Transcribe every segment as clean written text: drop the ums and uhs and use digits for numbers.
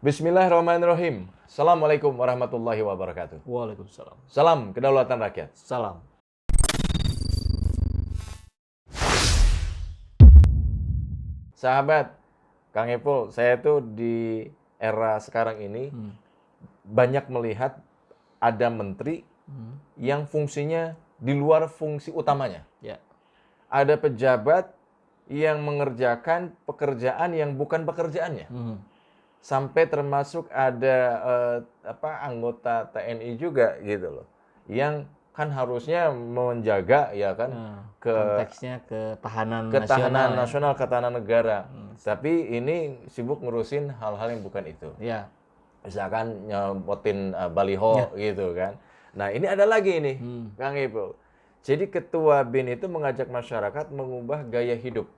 Bismillahirrahmanirrahim. Assalamualaikum warahmatullahi wabarakatuh. Waalaikumsalam. Salam kedaulatan rakyat. Salam. Sahabat, Kang Ipul, saya tuh di era sekarang ini banyak melihat ada menteri yang fungsinya di luar fungsi utamanya. Ya. Ada pejabat yang mengerjakan pekerjaan yang bukan pekerjaannya. Sampai termasuk ada anggota TNI juga gitu loh. Yang kan harusnya menjaga ya kan Konteksnya ketahanan nasional, ketahanan negara. Tapi ini sibuk ngurusin hal-hal yang bukan itu. Ya. Misalkan nyepotin baliho gitu kan. Nah, ini ada lagi nih, Kang Ipul. Jadi ketua BIN itu mengajak masyarakat mengubah gaya hidup.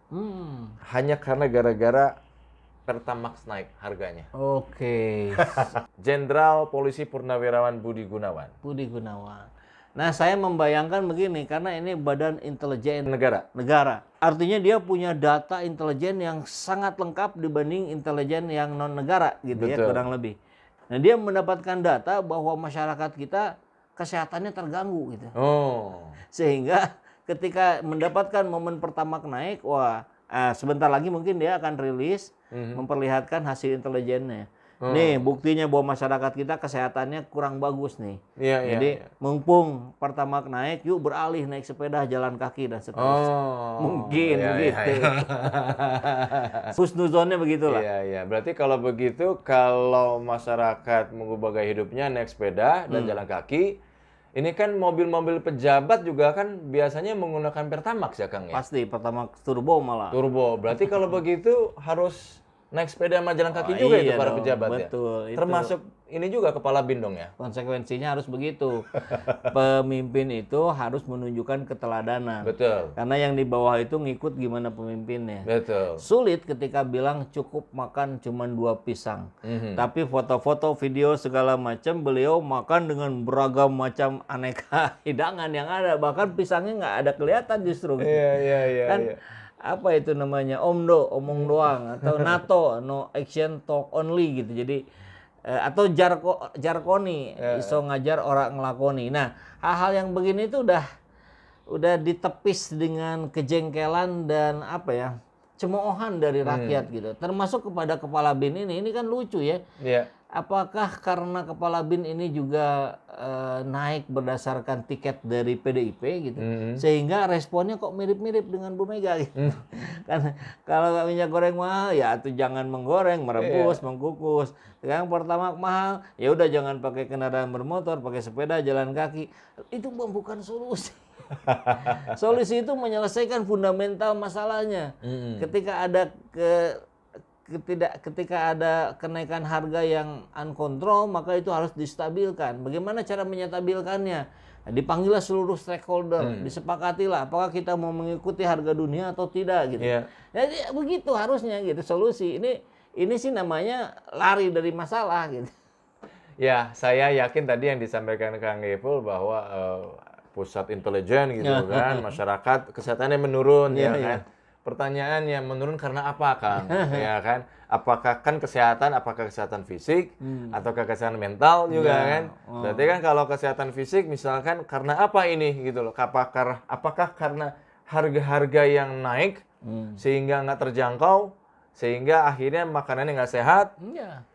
Hanya karena gara-gara Pertamax naik harganya. Oke. Jenderal Polisi Purnawirawan Budi Gunawan. Budi Gunawan. Nah, saya membayangkan begini, karena ini badan intelijen negara. Artinya dia punya data intelijen yang sangat lengkap dibanding intelijen yang non-negara gitu. Betul. Ya, kurang lebih. Nah, dia mendapatkan data bahwa masyarakat kita kesehatannya terganggu gitu. Sehingga ketika mendapatkan momen Pertamax naik, wah, sebentar lagi mungkin dia akan rilis memperlihatkan hasil intelijennya. Nih buktinya bahwa masyarakat kita kesehatannya kurang bagus nih. Jadi mumpung Pertamax naik, yuk beralih naik sepeda, jalan kaki dan seterusnya. Mungkin begitu. Husnuzonnya begitulah. Iya. Berarti kalau begitu, kalau masyarakat mengubah gaya hidupnya naik sepeda dan jalan kaki, ini kan mobil-mobil pejabat juga kan biasanya menggunakan Pertamax ya Kang ya? Pasti Pertamax turbo malah. Turbo. Berarti kalau begitu harus naik sepeda sama jalan kaki juga itu para pejabat ya? Betul. Termasuk ini juga kepala BIN dong ya? Konsekuensinya harus begitu. Pemimpin itu harus menunjukkan keteladanan. Betul. Karena yang di bawah itu ngikut gimana pemimpinnya. Betul. Sulit ketika bilang cukup makan cuma 2 pisang. Tapi foto-foto, video segala macam beliau makan dengan beragam macam aneka hidangan yang ada. Bahkan pisangnya nggak ada kelihatan justru. Iya. Kan apa itu namanya, omong doang, atau NATO, no action talk only gitu. Jadi atau jarkoni, iso ngajar orang ngelakoni. Nah, hal-hal yang begini itu udah ditepis dengan kejengkelan dan cemoohan dari rakyat gitu. Termasuk kepada kepala BIN ini kan lucu ya. Iya. Apakah karena kepala BIN ini juga naik berdasarkan tiket dari PDIP gitu, sehingga responnya kok mirip-mirip dengan Bu Mega gitu. Kan kalau minyak goreng mahal ya tuh jangan menggoreng, merebus, mengkukus. Sekarang Pertamax mahal, ya udah jangan pakai kendaraan bermotor, pakai sepeda, jalan kaki. Itu bukan solusi. Solusi itu menyelesaikan fundamental masalahnya. Ketika ada kenaikan harga yang uncontrol, maka itu harus distabilkan. Bagaimana cara menyetabilkannya? Nah, dipanggillah seluruh stakeholder, disepakatilah apakah kita mau mengikuti harga dunia atau tidak gitu. Jadi begitu harusnya gitu solusi. Ini sih namanya lari dari masalah gitu. Ya, saya yakin tadi yang disampaikan Kang Ipul bahwa pusat intelijen gitu kan, masyarakat kesehatannya menurun ya kan. Pertanyaannya menurun karena apa, Kang? Ya kan? Apakah kesehatan fisik ataukah kesehatan mental juga kan? Berarti kan kalau kesehatan fisik misalkan karena apa ini gitu loh? Apakah karena harga-harga yang naik sehingga nggak terjangkau, sehingga akhirnya makanannya nggak sehat?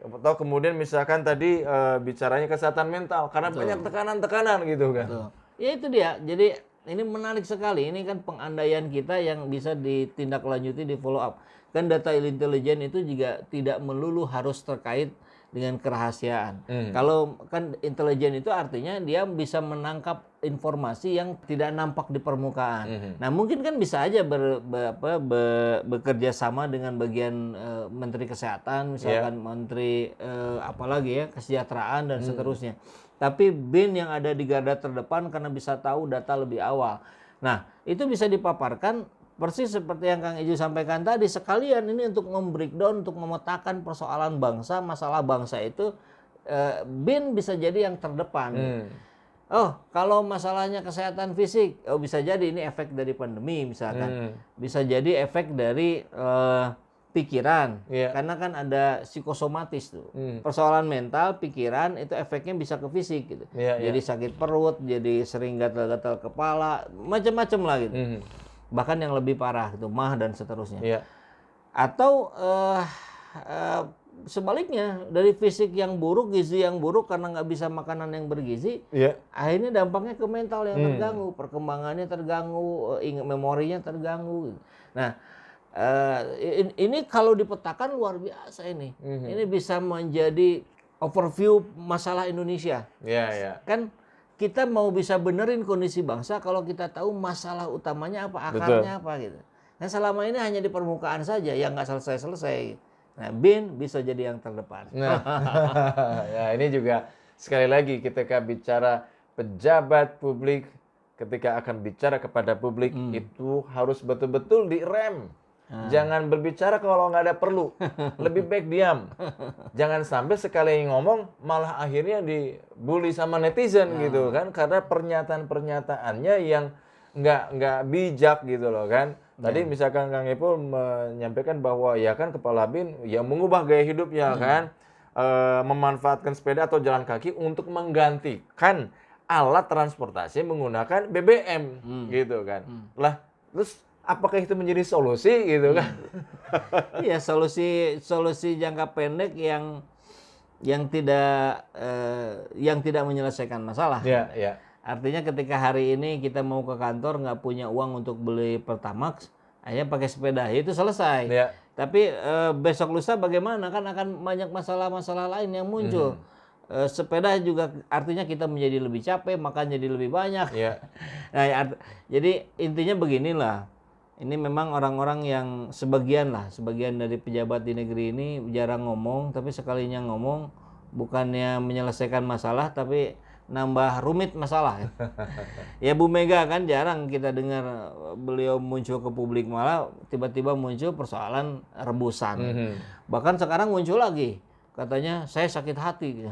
Atau kemudian misalkan tadi bicaranya kesehatan mental karena banyak tekanan-tekanan gitu kan? Ya itu dia. Jadi ini menarik sekali. Ini kan pengandaian kita yang bisa ditindaklanjuti, di follow up. Kan data intelijen itu juga tidak melulu harus terkait dengan kerahasiaan. Kalau kan intelijen itu artinya dia bisa menangkap informasi yang tidak nampak di permukaan. Nah mungkin kan bisa aja bekerja sama dengan bagian Menteri Kesehatan, misalkan Menteri Kesejahteraan dan seterusnya. Tapi BIN yang ada di garda terdepan karena bisa tahu data lebih awal. Nah, itu bisa dipaparkan persis seperti yang Kang Iju sampaikan tadi. Sekalian ini untuk membreakdown, untuk memetakan persoalan bangsa, masalah bangsa itu, BIN bisa jadi yang terdepan. Oh, kalau masalahnya kesehatan fisik, bisa jadi ini efek dari pandemi misalkan. Bisa jadi efek dari pikiran, Iya. karena kan ada psikosomatis tuh. Persoalan mental, pikiran itu efeknya bisa ke fisik gitu. Iya, Jadi sakit perut, jadi sering gatal-gatal kepala, macam-macam lah gitu. Bahkan yang lebih parah gitu, mah dan seterusnya. Iya. Atau sebaliknya, dari fisik yang buruk, gizi yang buruk karena nggak bisa makanan yang bergizi, Iya. akhirnya dampaknya ke mental yang terganggu, perkembangannya terganggu, memorinya terganggu. Nah, ini kalau dipetakan luar biasa ini. Ini bisa menjadi overview masalah Indonesia. Iya, iya. Kan kita mau bisa benerin kondisi bangsa kalau kita tahu masalah utamanya apa, akarnya apa gitu. Nah, selama ini hanya di permukaan saja yang nggak selesai-selesai. Nah, BIN bisa jadi yang terdepan. Nah, ya ini juga sekali lagi ketika bicara pejabat publik, ketika akan bicara kepada publik itu harus betul-betul direm. Jangan berbicara kalau nggak ada perlu. Lebih baik diam. Jangan sampai sekali ngomong malah akhirnya dibully sama netizen gitu kan, karena pernyataan-pernyataannya yang nggak bijak gitu loh kan. Tadi misalkan Kang Ipul menyampaikan bahwa ya kan kepala BIN ya mengubah gaya hidupnya kan, memanfaatkan sepeda atau jalan kaki untuk menggantikan alat transportasi menggunakan BBM gitu kan. Lah terus apakah itu menjadi solusi gitu kan? Iya, solusi jangka pendek yang tidak menyelesaikan masalah. Iya, iya. Artinya ketika hari ini kita mau ke kantor nggak punya uang untuk beli Pertamax, akhirnya pakai sepeda, itu selesai. Iya. Tapi besok lusa bagaimana, kan akan banyak masalah-masalah lain yang muncul. Sepeda juga artinya kita menjadi lebih capek, makan jadi lebih banyak. Iya. Nah, jadi intinya beginilah. Ini memang orang-orang yang sebagian dari pejabat di negeri ini jarang ngomong, tapi sekalinya ngomong bukannya menyelesaikan masalah, tapi nambah rumit masalah. Ya Bu Mega kan jarang kita dengar beliau muncul ke publik, malah tiba-tiba muncul persoalan rebusan. Bahkan sekarang muncul lagi, katanya saya sakit hati,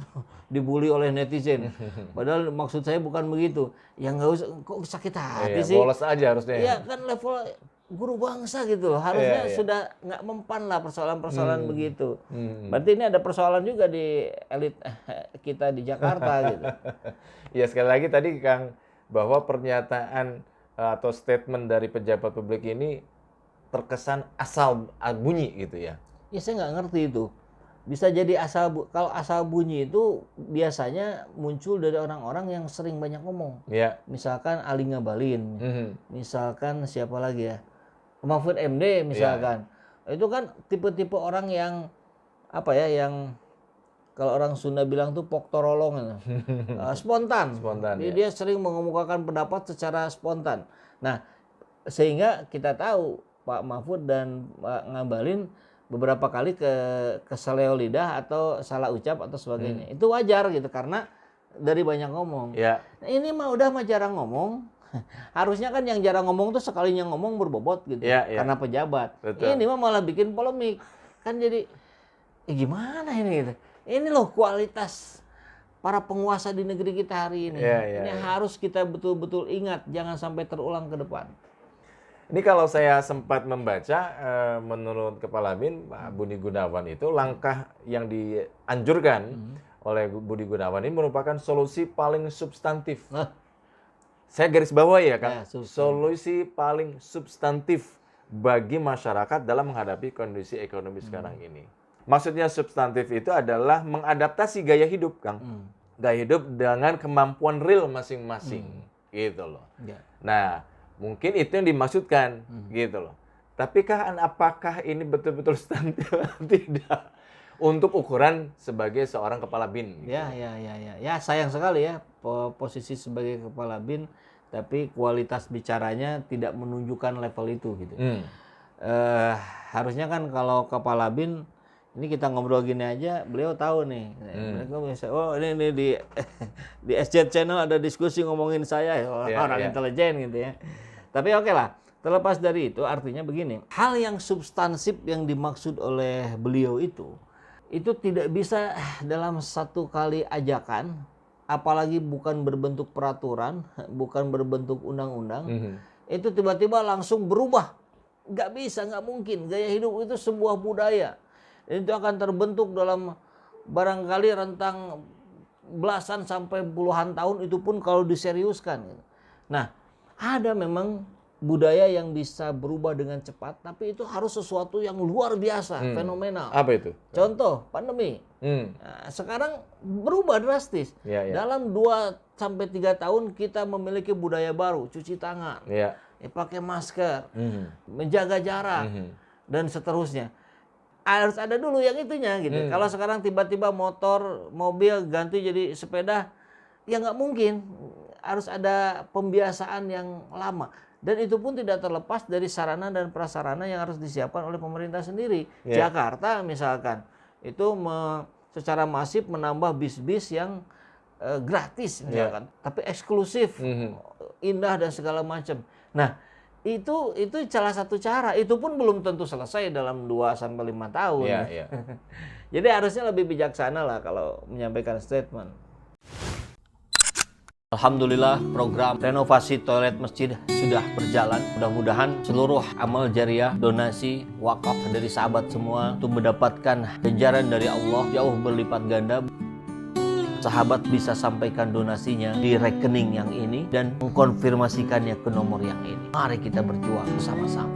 dibully oleh netizen. Padahal maksud saya bukan begitu. Ya nggak usah, kok sakit hati sih? Bolos aja harusnya. Iya kan level guru bangsa gitu loh, harusnya sudah nggak mempan lah persoalan-persoalan begitu. Berarti ini ada persoalan juga di elit kita di Jakarta gitu. Ya sekali lagi tadi Kang, bahwa pernyataan atau statement dari pejabat publik ini terkesan asal bunyi gitu ya. Ya saya nggak ngerti itu. Bisa jadi kalau asal bunyi itu biasanya muncul dari orang-orang yang sering banyak ngomong. Ya. Misalkan Ali Ngabalin, misalkan siapa lagi ya, Mahfud MD misalkan. Itu kan tipe-tipe orang yang apa ya, yang kalau orang Sunda bilang tuh poktorolong, spontan. Dia sering mengemukakan pendapat secara spontan. Nah, sehingga kita tahu Pak Mahfud dan Pak Ngabalin beberapa kali keseleo lidah atau salah ucap atau sebagainya. Itu wajar gitu karena dari banyak ngomong. Ya. Nah, ini mah udah jarang ngomong. Harusnya kan yang jarang ngomong tuh sekalinya ngomong berbobot gitu. Karena pejabat. Betul. Ini mah malah bikin polemik. Kan jadi gimana ini gitu. Ini loh kualitas para penguasa di negeri kita hari ini. Ini harus kita betul-betul ingat, jangan sampai terulang ke depan. Ini kalau saya sempat membaca, menurut Kepala BIN, Pak Budi Gunawan itu langkah yang dianjurkan oleh Budi Gunawan ini merupakan solusi paling substantif. Saya garis bawahi ya Kang, solusi paling substantif bagi masyarakat dalam menghadapi kondisi ekonomi sekarang ini. Maksudnya substantif itu adalah mengadaptasi gaya hidup Kang. Gaya hidup dengan kemampuan real masing-masing, gitu loh. Nah, mungkin itu yang dimaksudkan, gitu loh. Tapi apakah ini betul-betul substantif? Tidak. Untuk ukuran sebagai seorang kepala BIN. Gitu. Ya sayang sekali ya posisi sebagai kepala BIN, tapi kualitas bicaranya tidak menunjukkan level itu gitu. Harusnya kan kalau kepala BIN, ini kita ngobrol gini aja, beliau tahu nih. Mereka bisa, oh ini di SJ Channel ada diskusi ngomongin saya, orang intelijen gitu ya. Tapi oke lah, terlepas dari itu artinya begini, hal yang substansif yang dimaksud oleh beliau itu tidak bisa dalam satu kali ajakan, apalagi bukan berbentuk peraturan, bukan berbentuk undang-undang, itu tiba-tiba langsung berubah Nggak bisa, nggak mungkin. Gaya hidup itu sebuah budaya. Dan itu akan terbentuk dalam barangkali rentang belasan sampai puluhan tahun, itu pun kalau diseriuskan. Nah, ada memang budaya yang bisa berubah dengan cepat, tapi itu harus sesuatu yang luar biasa, fenomenal. Apa itu? Contoh, pandemi. Nah, sekarang berubah drastis. Dalam 2-3 tahun kita memiliki budaya baru, cuci tangan, pakai masker, menjaga jarak, dan seterusnya. Harus ada dulu yang itunya gitu. Kalau sekarang tiba-tiba motor, mobil ganti jadi sepeda, ya nggak mungkin. Harus ada pembiasaan yang lama. Dan itu pun tidak terlepas dari sarana dan prasarana yang harus disiapkan oleh pemerintah sendiri. Jakarta misalkan, itu secara masif menambah bis-bis yang gratis misalkan, tapi eksklusif, indah dan segala macam. Nah, itu salah satu cara. Itu pun belum tentu selesai dalam 2-5 tahun. Jadi harusnya lebih bijaksana lah kalau menyampaikan statement. Alhamdulillah, program renovasi toilet masjid sudah berjalan. Mudah-mudahan seluruh amal jariah, donasi, wakaf dari sahabat semua untuk mendapatkan ganjaran dari Allah jauh berlipat ganda. Sahabat bisa sampaikan donasinya di rekening yang ini dan mengkonfirmasikannya ke nomor yang ini. Mari kita berjuang bersama-sama.